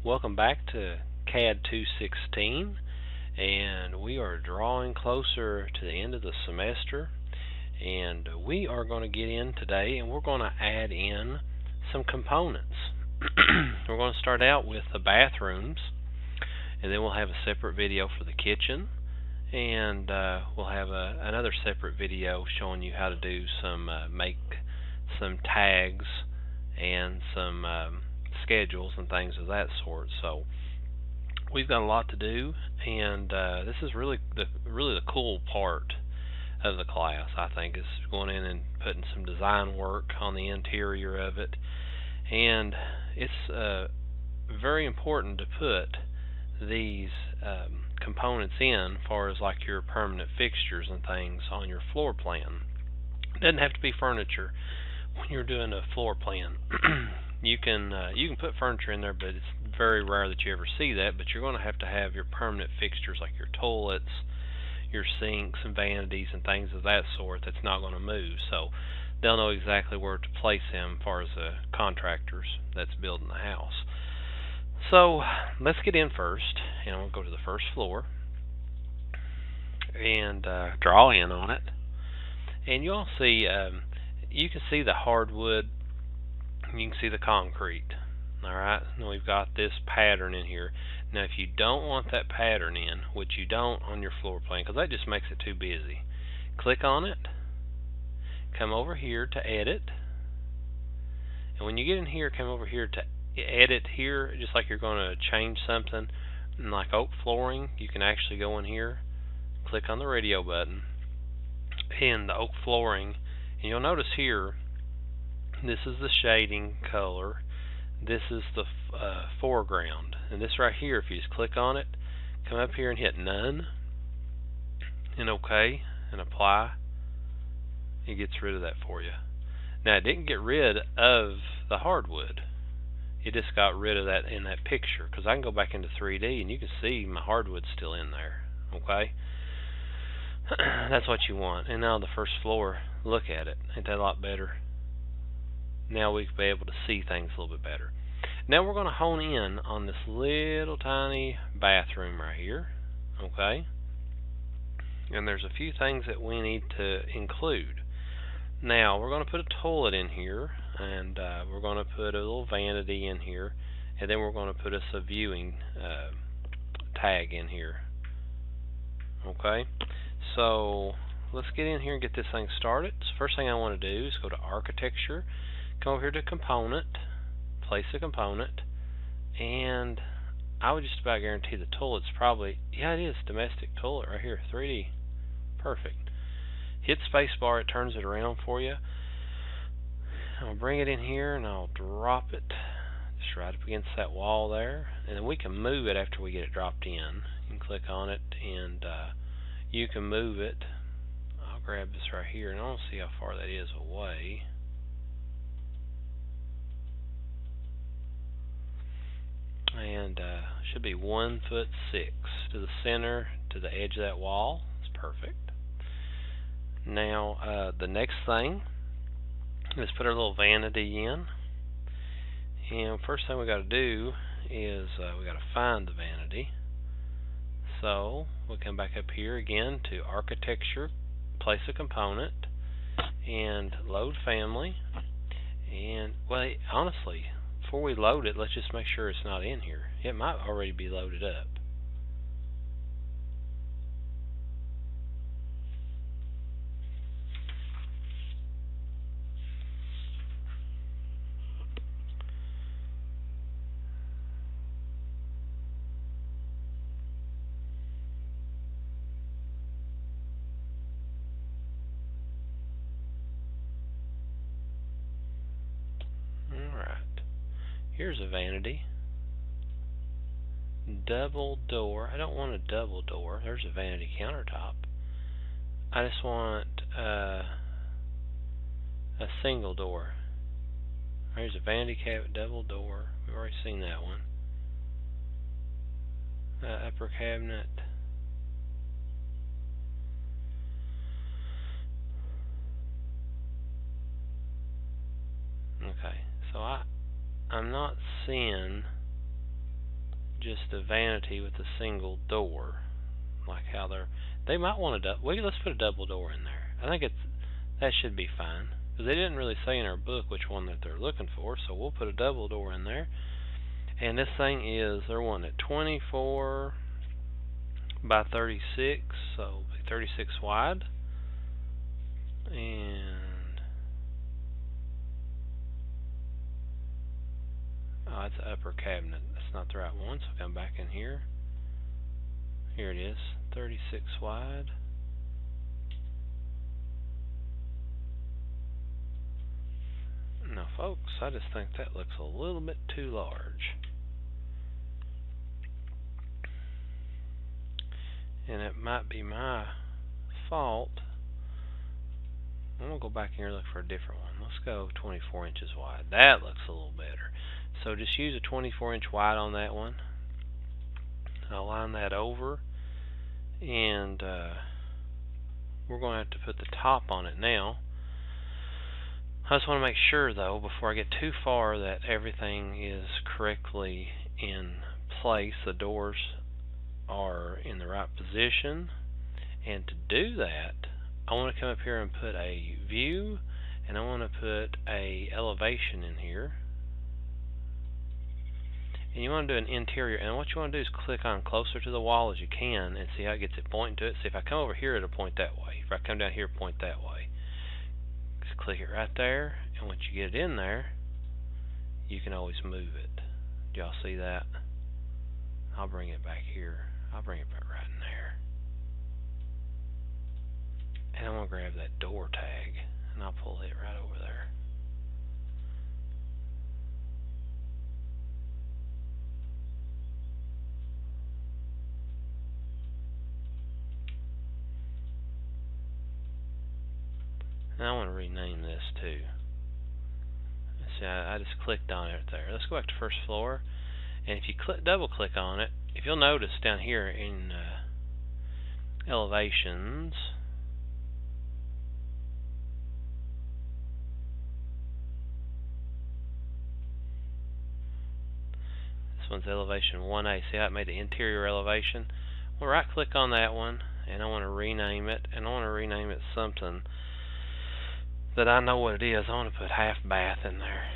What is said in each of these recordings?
Welcome back to CAD 216, and we are drawing closer to the end of the semester, and we are going to get in today and we're going to add in some components. We're going to start out with the bathrooms, and then we'll have a separate video for the kitchen, and we'll have another separate video showing you how to do make some tags and some schedules and things of that sort. So we've got a lot to do, and this is really the cool part of the class, I think, is going in and putting some design work on the interior of it. And it's very important to put these components in as far as like your permanent fixtures and things on your floor plan. It doesn't have to be furniture when you're doing a floor plan. You can put furniture in there, but it's very rare that you ever see that. But you're going to have your permanent fixtures like your toilets, your sinks and vanities and things of that sort that's not going to move. So they'll know exactly where to place them as far as the contractors that's building the house. So let's get in first, and we'll go to the first floor and draw in on it. And you'll see, you can see the hardwood, you can see the concrete. Alright, now we've got this pattern in here. Now if you don't want that pattern in, which you don't on your floor plan, because that just makes it too busy, click on it, come over here to edit, and when you get in here, come over here to edit here, just like you're going to change something. And like oak flooring, you can actually go in here, click on the radio button, and the oak flooring, and you'll notice here, this is the shading color, this is the foreground, and this right here, if you just click on it, come up here and hit none, and OK, and apply, it gets rid of that for you. Now it didn't get rid of the hardwood, it just got rid of that in that picture, because I can go back into 3D and you can see my hardwood's still in there. Okay, that's what you want. And now the first floor, look at it, ain't that a lot better? Now we can be able to see things a little bit better. Now we're going to hone in on this little tiny bathroom right here. Okay, and there's a few things that we need to include. Now we're going to put a toilet in here, and we're going to put a little vanity in here, and then we're going to put us a viewing tag in here. Okay, so let's get in here and get this thing started. So first thing I want to do is go to architecture, come over here to component, place a component, and I would just about guarantee the toilet's probably, yeah, it is domestic toilet right here, 3D, perfect. Hit spacebar, it turns it around for you. I'll bring it in here and I'll drop it just right up against that wall there, and then we can move it after we get it dropped in. You can click on it and you can move it. I'll grab this right here, and I don't see how far that is away. And should be 1'6" to the center, to the edge of that wall. It's perfect. Now the next thing is put our little vanity in, and first thing we got to do is we got to find the vanity. So we'll come back up here again to architecture, place a component, and load family. And well, honestly, before we load it, let's just make sure it's not in here. It might already be loaded up. Here's a vanity. Double door. I don't want a double door. There's a vanity countertop. I just want a single door. There's a vanity cabinet, double door. We've already seen that one. Upper cabinet. Okay, so I'm not seeing just a vanity with a single door, like how they might want a let's put a double door in there. I think that should be fine, because they didn't really say in our book which one that they're looking for, so we'll put a double door in there. And this thing they're wanting it 24 by 36, so 36 wide. And that's an upper cabinet. That's not the right one, so come back in here. Here it is, 36 wide. Now folks, I just think that looks a little bit too large. And it might be my fault. I'm going to go back here and look for a different one. Let's go 24 inches wide. That looks a little better. So just use a 24-inch wide on that one. I'll line that over. And we're going to have to put the top on it now. I just want to make sure, though, before I get too far, that everything is correctly in place. The doors are in the right position. And to do that, I want to come up here and put a view, and I want to put a elevation in here. And you want to do an interior, and what you want to do is click on closer to the wall as you can and see how it gets it pointing to it. See, if I come over here, it'll point that way. If I come down here, point that way. Just click it right there, and once you get it in there, you can always move it. Do y'all see that? I'll bring it back here. I'll bring it back right in there. And I'm going to grab that door tag, and I'll pull it right over there. And I want to rename this too. See, I just clicked on it there. Let's go back to first floor. And if you double click on it, if you'll notice down here in elevations, this one's elevation 1A. See how it made the interior elevation? Well, right click on that one, and I want to rename it, and I want to rename it something that I know what it is. I want to put half bath in there.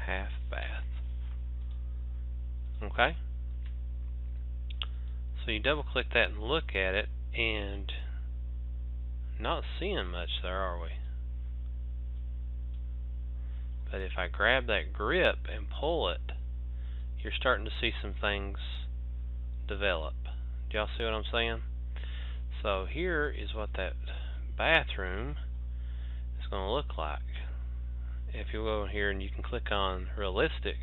Half bath. Okay? So you double click that and look at it, and not seeing much there, are we? But if I grab that grip and pull it, you're starting to see some things develop. Do y'all see what I'm saying? So here is what that bathroom is going to look like. If you go in here and you can click on realistic,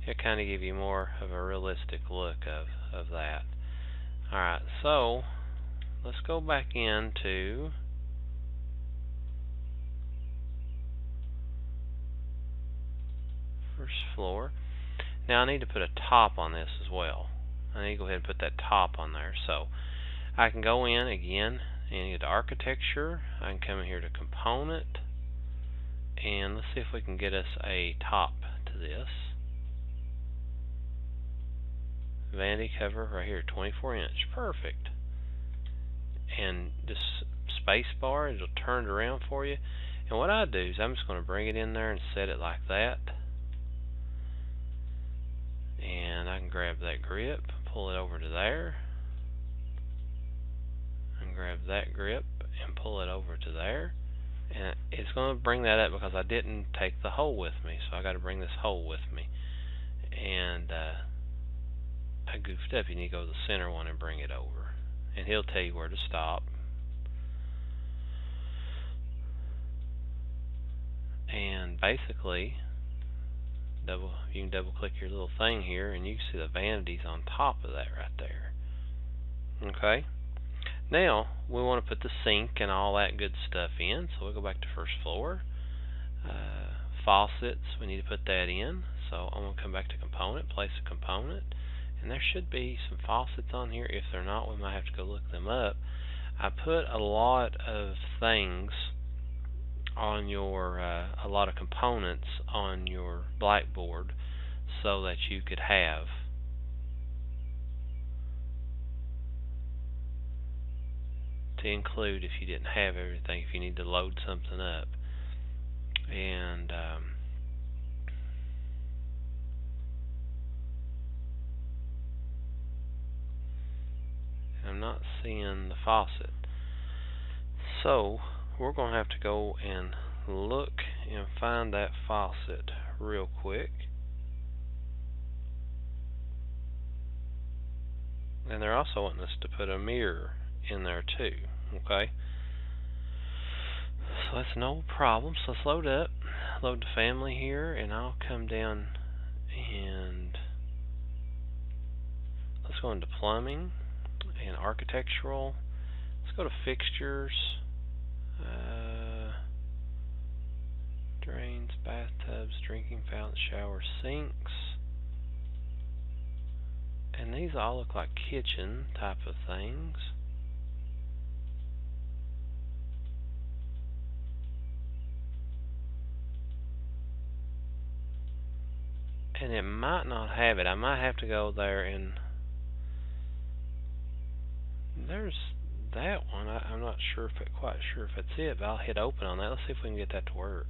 it'll kind of give you more of a realistic look of that. Alright, so let's go back into first floor. Now I need to put a top on this as well. I need to go ahead and put that top on there. So I can go in again and get to architecture. I can come in here to component, and let's see if we can get us a top to this. Vanity cover right here, 24-inch, perfect. And this space bar, it'll turn it around for you. And what I do is I'm just going to bring it in there and set it like that. And I can grab that grip, pull it over to there, and grab that grip and pull it over to there. And it's going to bring that up because I didn't take the hole with me, so I got to bring this hole with me. And I goofed up. You need to go to the center one and bring it over, and he'll tell you where to stop. And basically, you can double click your little thing here, and you can see the vanities on top of that right there. Okay. Now we want to put the sink and all that good stuff in, so we'll go back to first floor. Faucets, we need to put that in, so I'm going to come back to component, place a component, and there should be some faucets on here. If they're not, we might have to go look them up. I put a lot of things on your a lot of components on your blackboard so that you could have to include if you didn't have everything, if you need to load something up. And I'm not seeing the faucet. So we're going to have to go and look and find that faucet real quick. And they're also wanting us to put a mirror in there too. Okay? So that's no problem. So let's load up. Load the family here, and I'll come down and let's go into plumbing and architectural. Let's go to fixtures, drains, bathtubs, drinking fountains, showers, sinks. And these all look like kitchen type of things. And it might not have it. I might have to go there and there's that one. I'm not sure quite sure if it's it, but I'll hit open on that. Let's see if we can get that to work.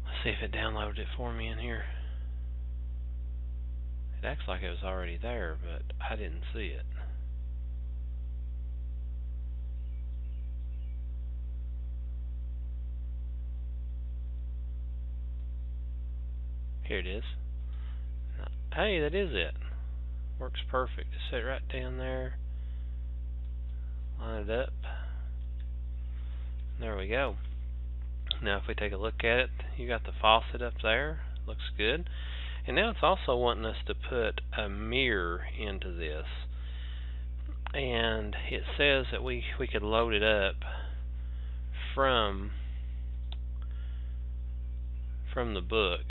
Let's see if it downloaded it for me in here. It acts like it was already there, but I didn't see it. Here it is. Hey, that is it. Works perfect. Just set it right down there. Line it up. There we go. Now if we take a look at it, you got the faucet up there. Looks good. And now it's also wanting us to put a mirror into this. And it says that we could load it up from the book.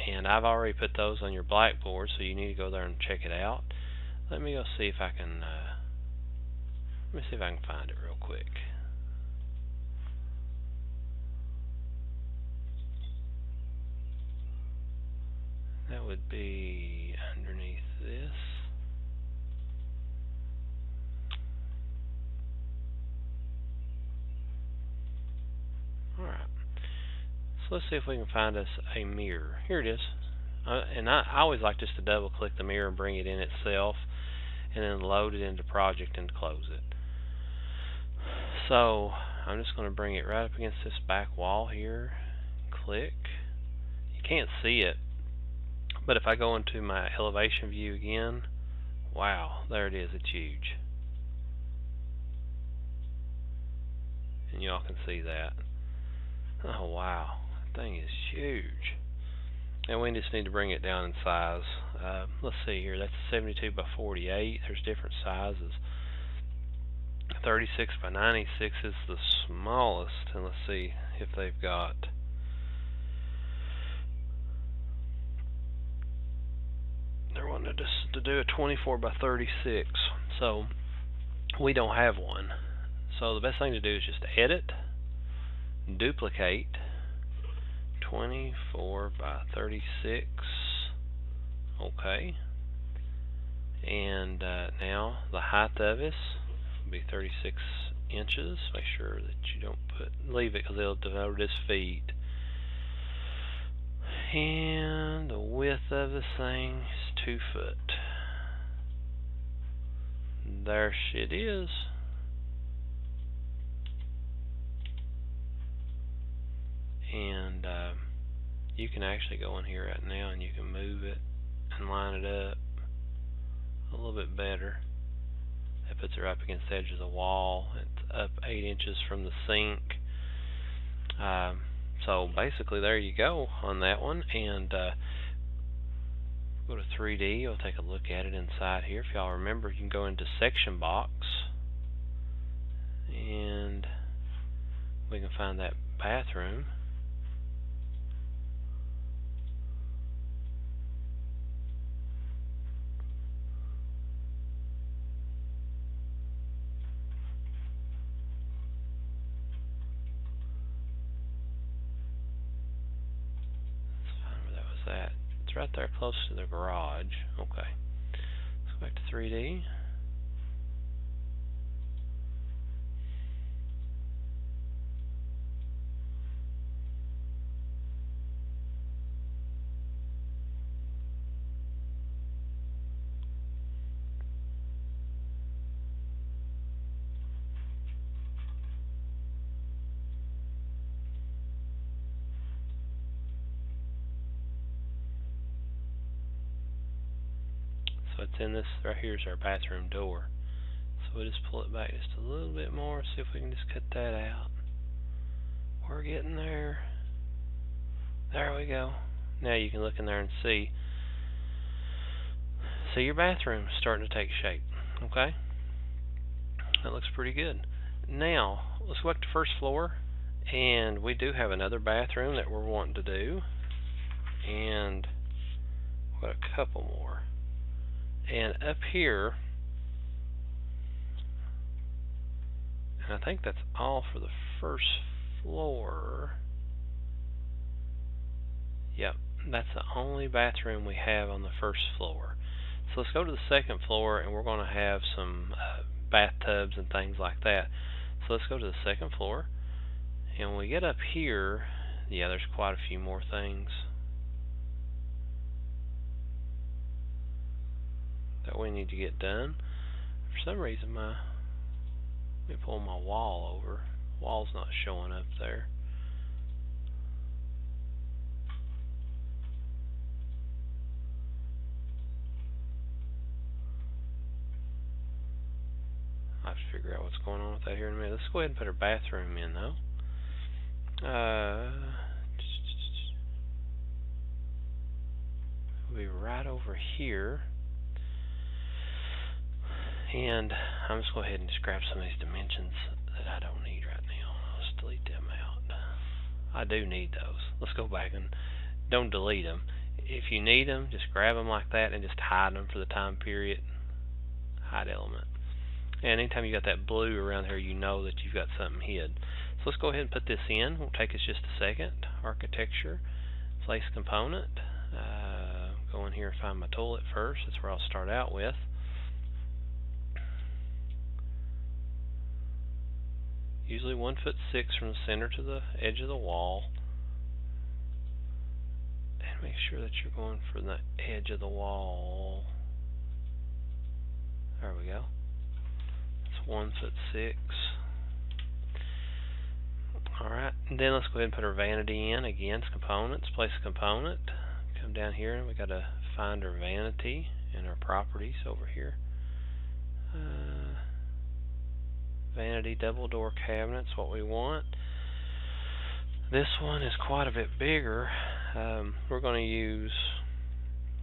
And I've already put those on your blackboard, so you need to go there and check it out. Let me go see if I can find it real quick. That would be underneath this. Alright. So let's see if we can find us a mirror. Here it is. And I always like just to double click the mirror and bring it in itself and then load it into project and close it. So I'm just going to bring it right up against this back wall here. Click. You can't see it, but if I go into my elevation view again, wow, there it is. It's huge. And y'all can see that. Oh wow, that thing is huge. And we just need to bring it down in size. Let's see here, that's 72 by 48. There's different sizes. 36 by 96 is the smallest, and let's see if they've got they're wanting to do a 24 by 36, so we don't have one. So the best thing to do is just edit, duplicate, 24 by 36. Okay. And now the height of this will be 36 inches. Make sure that you don't leave it because it'll denote it as feet. And the width of this thing is 2 foot. There it is. And you can actually go in here right now and you can move it and line it up a little bit better. That puts it right up against the edge of the wall. It's up 8 inches from the sink. So basically there you go on that one. And go to 3D. We'll take a look at it inside here. If y'all remember, you can go into section box and we can find that bathroom. right there close to the garage. Okay. Let's go back to 3D. So it's in this, right here is our bathroom door. So we'll just pull it back just a little bit more, see if we can just cut that out. We're getting there. There we go. Now you can look in there and see your bathroom starting to take shape. Okay? That looks pretty good. Now, let's go back to first floor, and we do have another bathroom that we're wanting to do, and we've got a couple more. And up here, and I think that's all for the first floor. Yep, that's the only bathroom we have on the first floor. So let's go to the second floor, and we're going to have some bathtubs and things like that. So let's go to the second floor, and when we get up here, yeah, there's quite a few more things that we need to get done. For some reason, let me pull my wall over. Wall's not showing up there. I'll have to figure out what's going on with that here in a minute. Let's go ahead and put our bathroom in, though. We'll be right over here. And I'm just going to go ahead and just grab some of these dimensions that I don't need right now. Let's delete them out. I do need those. Let's go back and don't delete them. If you need them, just grab them like that and just hide them for the time period. Hide element. And anytime you got that blue around here, you know that you've got something hid. So let's go ahead and put this in. It'll take us just a second. Architecture, place component. Go in here and find my toilet first. That's where I'll start out with. Usually 1'6" from the center to the edge of the wall. And make sure that you're going for the edge of the wall. There we go. It's 1'6". Alright, and then let's go ahead and put our vanity in. Again, it's components, place a component. Come down here and we got to find our vanity and our properties over here. Vanity double door cabinet's what we want. This one is quite a bit bigger. We're going to use,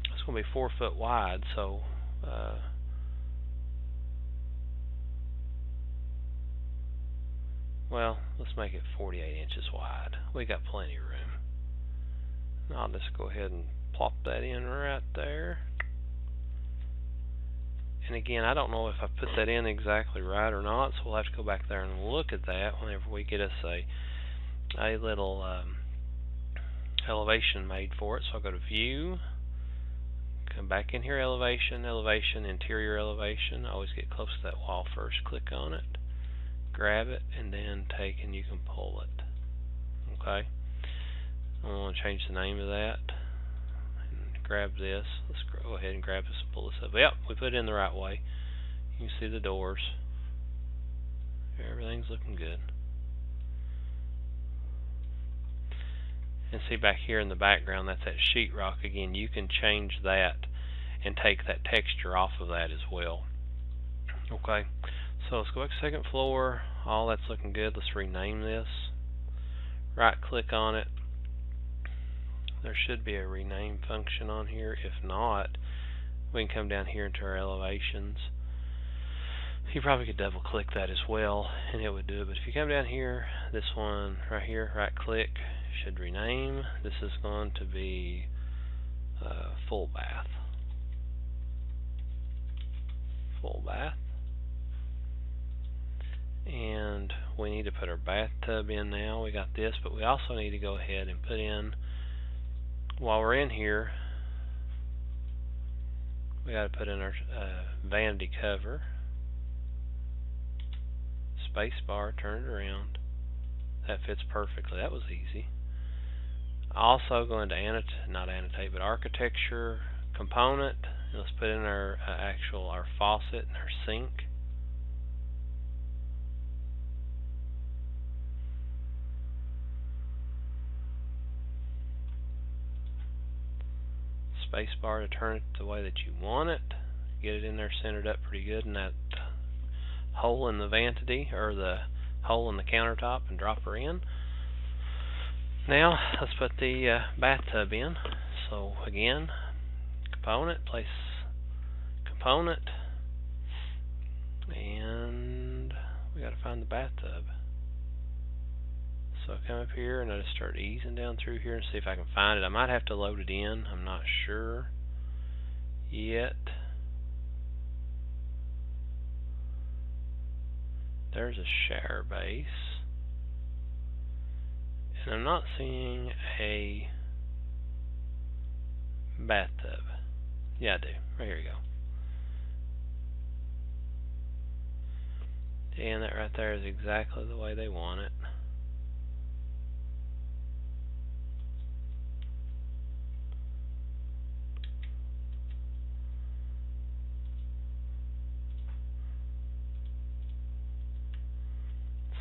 it's going to be 4 foot wide, so well, let's make it 48 inches wide. We got plenty of room. I'll just go ahead and plop that in right there. And again, I don't know if I put that in exactly right or not, so we'll have to go back there and look at that whenever we get us a little elevation made for it. So I'll go to View, come back in here, Elevation, Elevation, Interior Elevation. I always get close to that wall first. Click on it, grab it, and then take and you can pull it. Okay. I want to change the name of that. Grab this. Let's go ahead and grab this and pull this up. Yep, we put it in the right way. You can see the doors. Everything's looking good. And see back here in the background, that's that sheetrock again. You can change that and take that texture off of that as well. Okay, so let's go back to second floor. All that's looking good. Let's rename this. Right click on it. There should be a rename function on here. If not, we can come down here into our elevations. You probably could double click that as well and it would do it. But if you come down here, this one right here, right click, should rename. This is going to be full bath. Full bath. And we need to put our bathtub in now. We got this, but we also need to go ahead and put in, while we're in here, we got to put in our vanity cover. Space bar, turn it around. That fits perfectly. That was easy. Also going to not annotate, but architecture component. Let's put in our our faucet and our sink. Space bar to turn it the way that you want it. Get it in there centered up pretty good in that hole in the vanity, or the hole in the countertop, and drop her in. Now let's put the bathtub in. So again, component, place component, and we got to find the bathtub. So I come up here and I just start easing down through here and see if I can find it. I might have to load it in. I'm not sure yet. There's a shower base. And I'm not seeing a bathtub. Yeah, I do. Right here you go. And that right there is exactly the way they want it.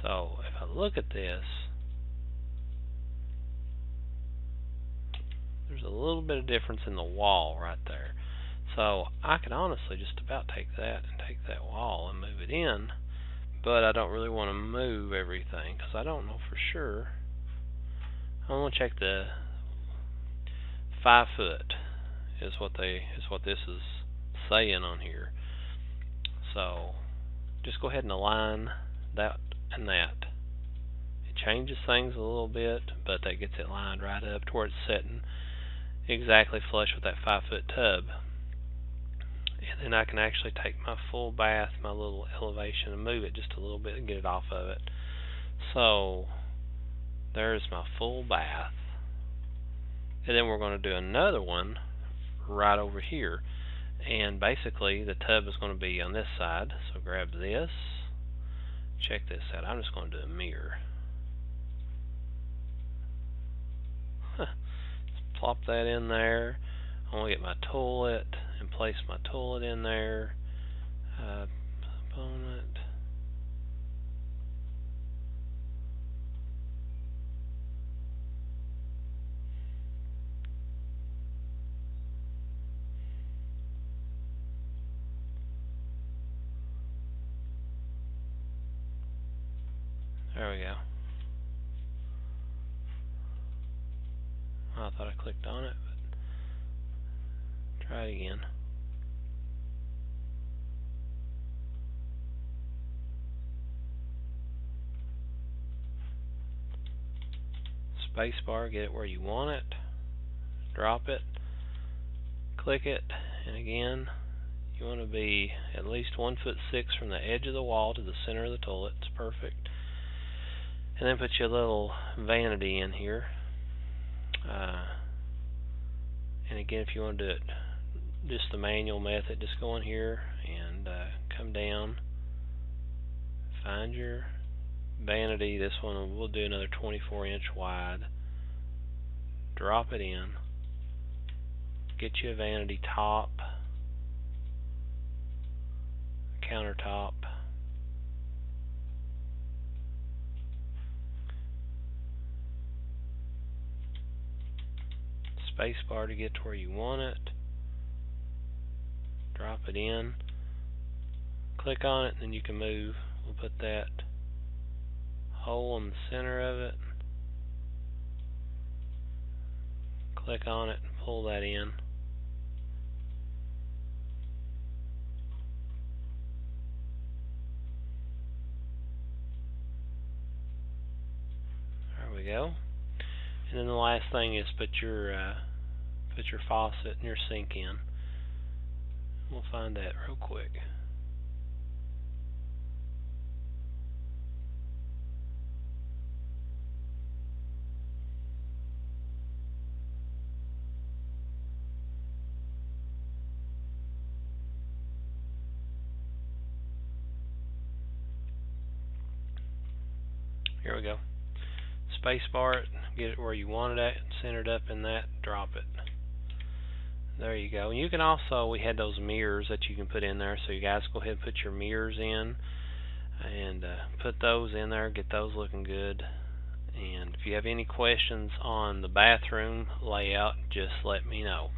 So if I look at this, there's a little bit of difference in the wall right there. So I could honestly just about take that and take that wall and move it in, but I don't really want to move everything because I don't know for sure. I want to check the 5 foot is what this is saying on here. So just go ahead and align that and that. It changes things a little bit, but that gets it lined right up to where it's setting exactly flush with that 5 foot tub. And then I can actually take my full bath, my little elevation, and move it just a little bit and get it off of it. So there's my full bath. And then we're going to do another one right over here. And basically the tub is going to be on this side. So grab this. Check this out. I'm just going to do a mirror. Plop that in there. I'm going to get my toilet and place my toilet in there. Component. There we go. I thought I clicked on it, but try it again. Spacebar, get it where you want it. Drop it. Click it, and again, you want to be at least 1'6" from the edge of the wall to the center of the toilet. It's perfect. And then put your little vanity in here. And again, if you want to do it just the manual method, just go in here and come down, find your vanity. This one we'll do another 24" wide. Drop it in. Get you a vanity top, countertop. Spacebar to get to where you want it. Drop it in. Click on it, and then you can move. We'll put that hole in the center of it. Click on it and pull that in. There we go. And then the last thing is put your faucet and your sink in. We'll find that real quick. we go. Space bar it, get it where you want it at, center it up in that, drop it. There you go. And you can also, we had those mirrors that you can put in there, so you guys go ahead and put your mirrors in and put those in there, get those looking good. And if you have any questions on the bathroom layout, just let me know.